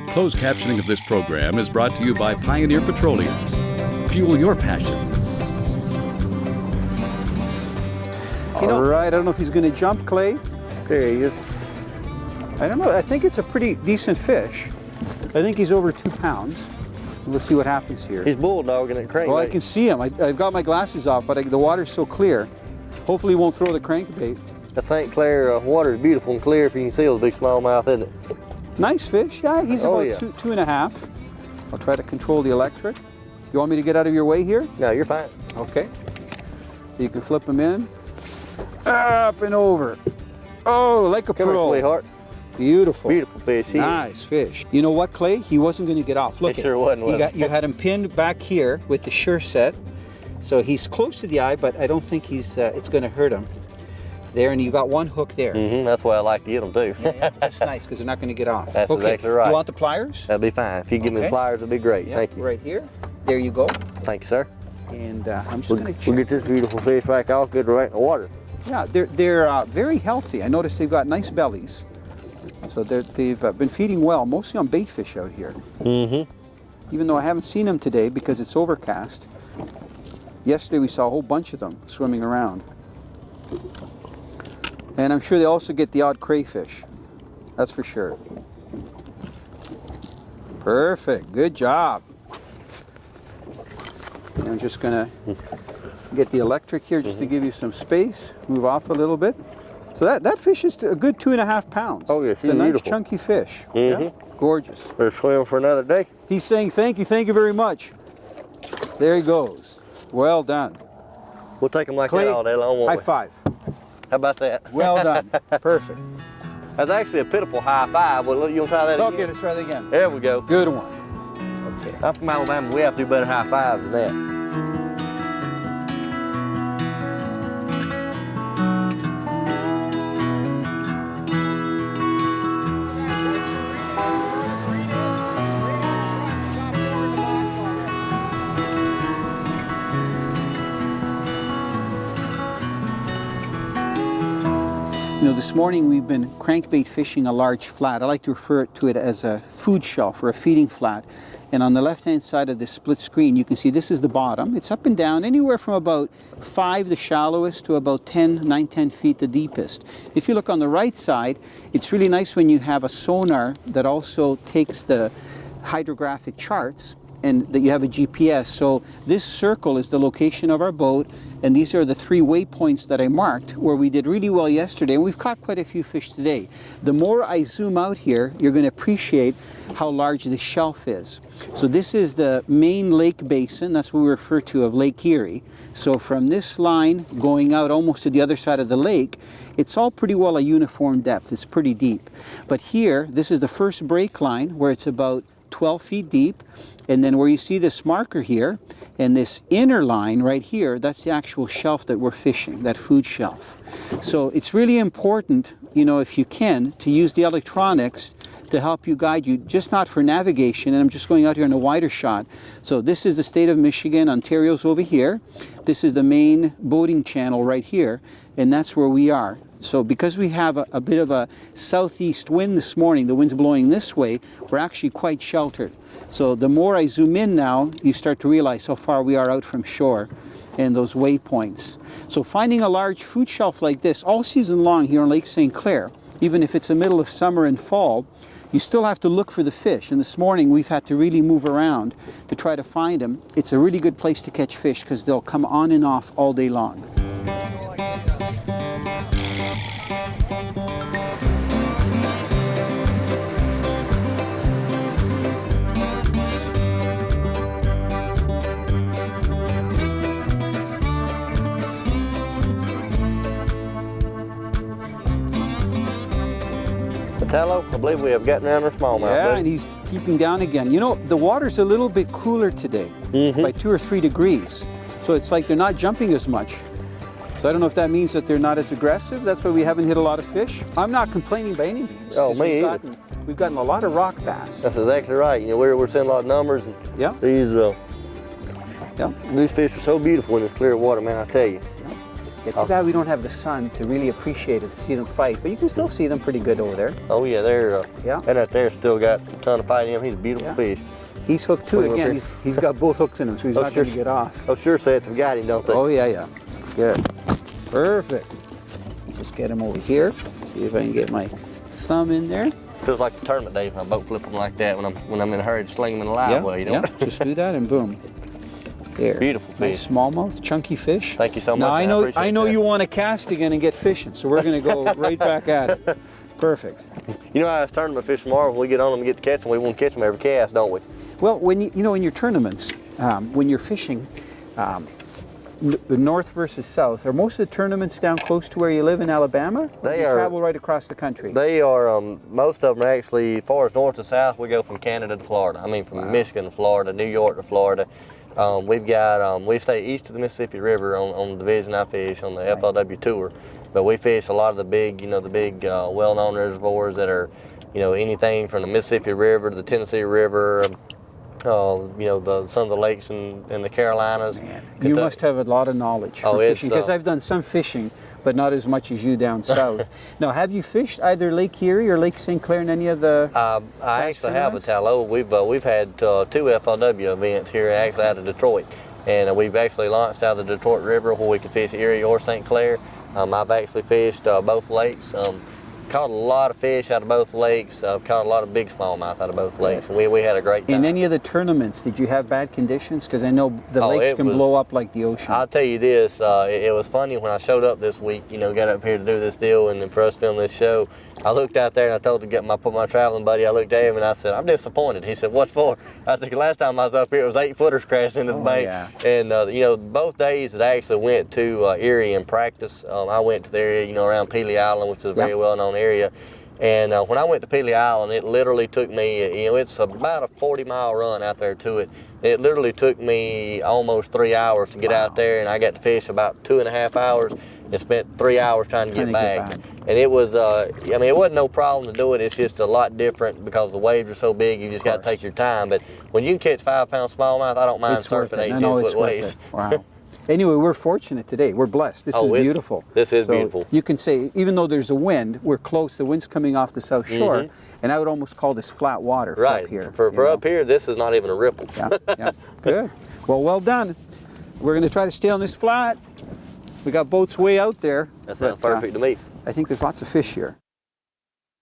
Closed captioning of this program is brought to you by Pioneer Petroleum. Fuel your passion. All right, I don't know if he's going to jump, Clay. There he is. I don't know, I think it's a pretty decent fish. I think he's over 2 pounds. Let's see what happens here. He's bulldogging at crankbait. Oh, I can see him. I've got my glasses off, but the water's so clear. Hopefully he won't throw the crankbait. That St. Clair water is beautiful and clear. If you can see, it's a big smallmouth, isn't it? Nice fish. Yeah, he's about 2.5. I'll try to control the electric. You want me to get out of your way here? No, you're fine. Okay. You can flip him in. Up and over. Oh, like a Come pro. here, sweetheart. Beautiful. Beautiful fish. Nice fish. You know what, Clay? He wasn't going to get off. Look, it sure wasn't. You had him pinned back here with the sure set. So he's close to the eye, but I don't think it's going to hurt him. There, and you got one hook there. That's why I like to get them too. Yeah, that's nice because they're not going to get off. That's okay. exactly right. You want the pliers? That'd be fine. If you give me the pliers, it'd be great. Yep, Thank you. Right here. There you go. Thank you, sir. And I'm just going to check. We'll get this beautiful fish back off, good right in the water. Yeah, they're very healthy. I noticed they've got nice bellies. So they've been feeding well, mostly on bait fish out here. Even though I haven't seen them today because it's overcast. Yesterday we saw a whole bunch of them swimming around. And I'm sure they also get the odd crayfish. That's for sure. Perfect, good job. And I'm just gonna get the electric here just to give you some space. Move off a little bit. So that fish is a good 2.5 pounds. Oh yeah, it's a nice chunky fish. Yeah? Gorgeous. We're swimming for another day. He's saying thank you very much. There he goes. Well done. We'll take them like Clay, that all day long, won't we? high five. How about that? Well done. Perfect. That's actually a pitiful high five. Well, you want to try that again? Okay, let's try that again. There we go. Good one. Okay. I'm from Alabama. We have to do better high fives than that. You know, this morning we've been crankbait fishing a large flat. I like to refer to it as a food shelf or a feeding flat. And on the left-hand side of this split screen, you can see this is the bottom. It's up and down, anywhere from about 5, the shallowest, to about 9, 10 feet, the deepest. If you look on the right side, it's really nice when you have a sonar that also takes the hydrographic charts and that you have a GPS. So this circle is the location of our boat, and these are the 3 waypoints that I marked where we did really well yesterday, and we've caught quite a few fish today. The more I zoom out here, you're going to appreciate how large this shelf is. So this is the main lake basin, that's what we refer to of Lake Erie. So from this line going out almost to the other side of the lake, it's all pretty well a uniform depth. It's pretty deep. But here, this is the first break line where it's about 12 feet deep, and then where you see this marker here and this inner line right here, that's the actual shelf that we're fishing, that food shelf. So it's really important, you know, if you can, to use the electronics to help you guide you, just not for navigation, and I'm just going out here in a wider shot. So this is the state of Michigan, Ontario's over here. This is the main boating channel right here, and that's where we are. So because we have a bit of a southeast wind this morning, the wind's blowing this way, we're actually quite sheltered. So the more I zoom in now, you start to realize how far we are out from shore and those waypoints. So finding a large food shelf like this all season long here on Lake St. Clair, even if it's the middle of summer and fall, you still have to look for the fish. And this morning we've had to really move around to try to find them. It's a really good place to catch fish because they'll come on and off all day long. Italo, I believe we have gotten down our smallmouth. Yeah, and he's keeping down again. You know, the water's a little bit cooler today, by 2 or 3 degrees. So it's like they're not jumping as much. So I don't know if that means that they're not as aggressive. That's why we haven't hit a lot of fish. I'm not complaining by any means. Oh, me either. We've gotten a lot of rock bass. That's exactly right. You know, we're seeing a lot of numbers. And these fish are so beautiful in this clear water, man, I tell you. Yeah, too bad we don't have the sun to really appreciate it, to see them fight, but you can still see them pretty good over there. Oh yeah, they're Yeah. and that there still got a ton of fight in him. He's a beautiful Yeah. fish. He's hooked too. Swing up Again, here. he's got both hooks in him, so he's Oh, not sure. going to get off. Oh, sure sets have got him, don't they? Oh yeah, yeah. Good. Perfect. Just get him over here. See if I can get my thumb in there. Feels like the tournament days when I boat flip them like that when I'm in a hurry to sling them in the live well, you know? Yeah. Just do that and boom. There. Beautiful Nice fish. smallmouth, chunky fish. Thank you so much. Now man. I know appreciate you that. want to cast again and get fishing, so we're going to go right back at it. Perfect. You know how us tournament fish tomorrow, when we get on them and get to catch them, we want to catch them every cast, don't we? Well, when you know in your tournaments, when you're fishing, the north versus south, are most of the tournaments down close to where you live in Alabama? Or They do you are- travel right across the country? They are, most of them are actually, as far as north to south, we go from Canada to Florida. I mean, from Michigan to Florida, New York to Florida. We stay east of the Mississippi River on the division I fish on the FLW tour. But we fish a lot of the big, well-known reservoirs that are, anything from the Mississippi River to the Tennessee River, some of the lakes in the Carolinas. Man, you must have a lot of knowledge for it's, fishing, because I've done some fishing, but not as much as you down south. Now, have you fished either Lake Erie or Lake St. Clair in any of the I actually have a tournaments? Italo. We've had 2 FLW events here actually out of Detroit, and we've actually launched out of the Detroit River where we can fish Erie or St. Clair. I've actually fished both lakes. Caught a lot of fish out of both lakes. Caught a lot of big smallmouth out of both lakes, and we had a great time. In any of the tournaments, did you have bad conditions? Because I know the lakes it can was- blow up like the ocean. I'll tell you this, it was funny when I showed up this week, got up here to do this deal and for us to film this show. I looked out there and I told to put my traveling buddy, I looked at him and I said, I'm disappointed. He said, what for? I said, last time I was up here, it was 8-footers crashing into the bank. Yeah. And, both days that I actually went to Erie in practice, I went to the area, around Pelee Island, which is a very well-known area. And when I went to Pelee Island, it literally took me, it's about a 40-mile run out there to it. It literally took me almost 3 hours to get out there, and I got to fish about 2.5 hours and spent 3 hours trying to get back. And it was, it wasn't no problem to do it. It's just a lot different because the waves are so big, you just got to take your time. But when you can catch 5-pound smallmouth, I don't mind It's worth surfing it. 8-10 No, it's foot worth waves. it. Wow. Anyway, we're fortunate today. We're blessed. This is beautiful. This is So beautiful. You can say, even though there's a wind, we're close. The wind's coming off the south shore, and I would almost call this flat water Right. up here. For up here, this is not even a ripple. Yeah. Good. Well done. We're going to try to stay on this flat. We got boats way out there. That sounds but, perfect to me. I think there's lots of fish here.